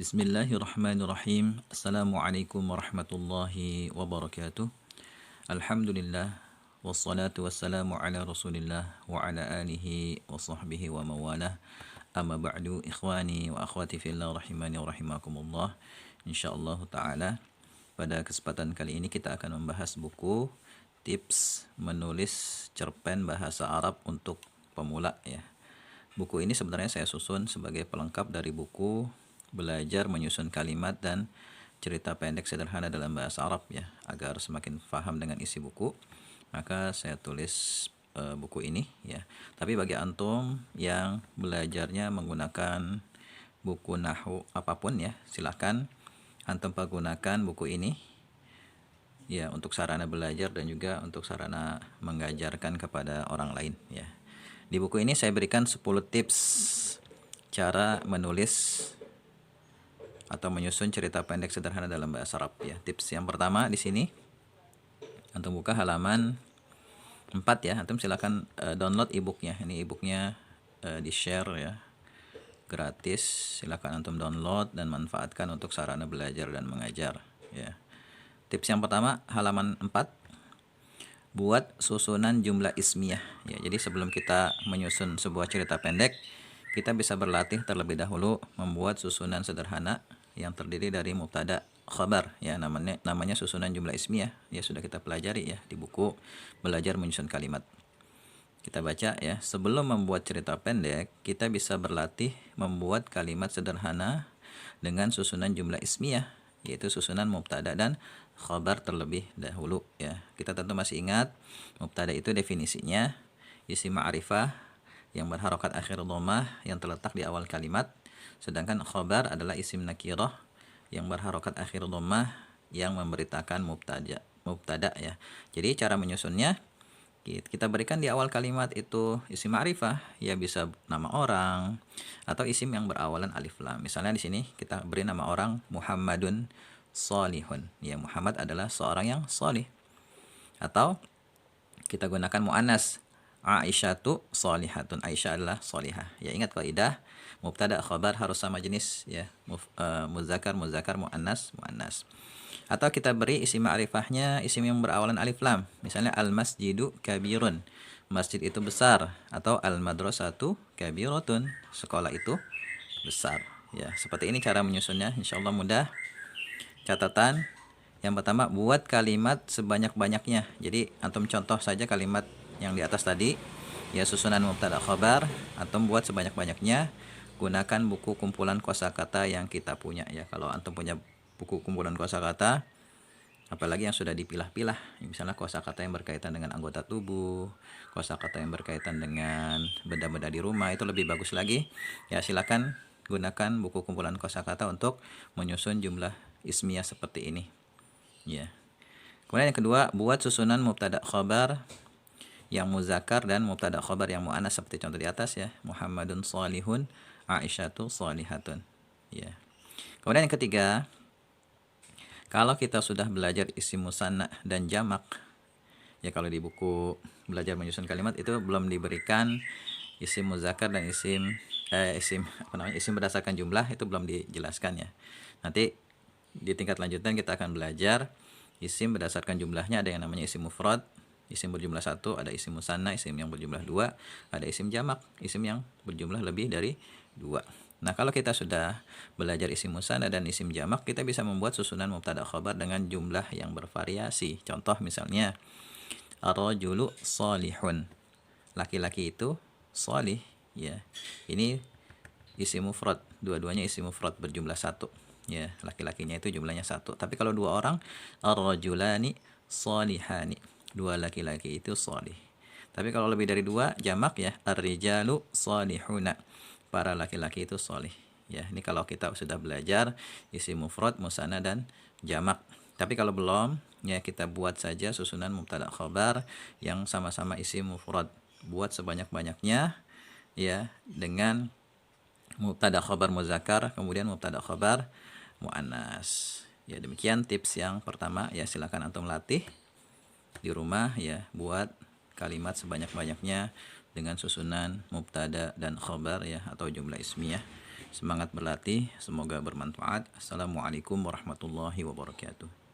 Bismillahirrahmanirrahim. Assalamualaikum warahmatullahi wabarakatuh. Alhamdulillah wassalatu wassalamu ala Rasulillah wa ala alihi wa sahbihi wa mawalah. Amma ba'du, ikhwani wa akhwati fillah rahimani wa rahimakumullah. Insyaallah taala pada kesempatan kali ini kita akan membahas buku tips menulis cerpen bahasa Arab untuk pemula ya. Buku ini sebenarnya saya susun sebagai pelengkap dari buku Belajar Menyusun Kalimat dan Cerita Pendek Sederhana dalam Bahasa Arab ya. Agar semakin paham dengan isi buku, maka saya tulis buku ini ya. Tapi bagi antum yang belajarnya menggunakan buku nahwu apapun ya, silahkan antum pergunakan buku ini ya untuk sarana belajar dan juga untuk sarana mengajarkan kepada orang lain ya. Di buku ini saya berikan 10 tips cara menulis atau menyusun cerita pendek sederhana dalam bahasa Arab ya. Tips yang pertama di sini antum buka halaman 4 ya. Antum silakan download e-booknya. Ini e-booknya di-share ya. Gratis. Silakan antum download dan manfaatkan untuk sarana belajar dan mengajar ya. Tips yang pertama halaman 4. Buat susunan jumlah ismiyah ya. Jadi sebelum kita menyusun sebuah cerita pendek, kita bisa berlatih terlebih dahulu membuat susunan sederhana yang terdiri dari mubtada khabar ya, namanya susunan jumlah ismiyah ya, sudah kita pelajari ya di buku Belajar Menyusun Kalimat. Kita baca ya, sebelum membuat cerita pendek kita bisa berlatih membuat kalimat sederhana dengan susunan jumlah ismiyah, yaitu susunan mubtada dan khabar terlebih dahulu ya. Kita tentu masih ingat mubtada itu definisinya isim ma'rifah yang berharokat akhir dhammah yang terletak di awal kalimat, sedangkan khabar adalah isim nakirah yang berharokat akhir dhammah yang memberitakan mubtada ya. Jadi cara menyusunnya kita berikan di awal kalimat itu isim ma'rifah ya, bisa nama orang atau isim yang berawalan alif lam. Misalnya di sini kita beri nama orang Muhammadun Salihun ya, Muhammad adalah seorang yang salih. Atau kita gunakan muannas, Aisyatu sholihatun, Aisyah adalah sholihah ya. Ingat kaidah mubtada khabar harus sama jenis ya, muzakkar muzakkar, muannas muannas. Atau kita beri isim ma'rifahnya isim yang berawalan alif lam, misalnya al masjidu kabirun, masjid itu besar, atau al madrasatu kabiratun, sekolah itu besar ya. Seperti ini cara menyusunnya, insyaallah mudah. Catatan yang pertama, buat kalimat sebanyak-banyaknya. Jadi antum contoh saja kalimat yang di atas tadi ya, susunan mubtada khabar antum buat sebanyak-banyaknya. Gunakan buku kumpulan kosakata yang kita punya ya. Kalau antum punya buku kumpulan kosakata, apalagi yang sudah dipilah-pilah, misalnya kosakata yang berkaitan dengan anggota tubuh, kosakata yang berkaitan dengan benda-benda di rumah, itu lebih bagus lagi ya. Silakan gunakan buku kumpulan kosakata untuk menyusun jumlah ismiyah seperti ini ya. Kemudian yang kedua, buat susunan mubtada khabar yang muzakkar dan mubtada khabar yang muannas seperti contoh di atas ya, Muhammadun salihun, Aisyatu sholihatun ya. Kemudian yang ketiga, kalau kita sudah belajar isim musanna dan jamak ya, kalau di buku Belajar Menyusun Kalimat itu belum diberikan isim muzakkar dan isim berdasarkan jumlah, itu belum dijelaskan ya. Nanti di tingkat lanjutan kita akan belajar isim berdasarkan jumlahnya. Ada yang namanya isim mufrad, isim berjumlah 1, ada isim musanna, isim yang berjumlah 2, ada isim jamak, isim yang berjumlah lebih dari 2. Nah, kalau kita sudah belajar isim musanna dan isim jamak, kita bisa membuat susunan mubtada khabar dengan jumlah yang bervariasi. Contoh misalnya ar-rajulu salihun, laki-laki itu salih ya. Ini isim mufrad, dua-duanya isim mufrad berjumlah 1 ya, laki-lakinya itu jumlahnya 1. Tapi kalau dua orang, ar-rajulani salihani, dua laki-laki itu salih. Tapi kalau lebih dari 2, jamak ya, ar-rijalu salihuna, para laki-laki itu salih ya. Ini kalau kita sudah belajar isim mufrad, musanna dan jamak. Tapi kalau belum ya, kita buat saja susunan mubtada khabar yang sama-sama isim mufrad. Buat sebanyak-banyaknya ya, dengan mubtada khabar muzakkar kemudian mubtada khabar muannas ya. Demikian tips yang pertama ya, silakan antum latih di rumah ya, buat kalimat sebanyak-banyaknya dengan susunan mubtada dan khabar ya, atau jumlah ismiyah Semangat berlatih, semoga bermanfaat. Assalamualaikum warahmatullahi wabarakatuh.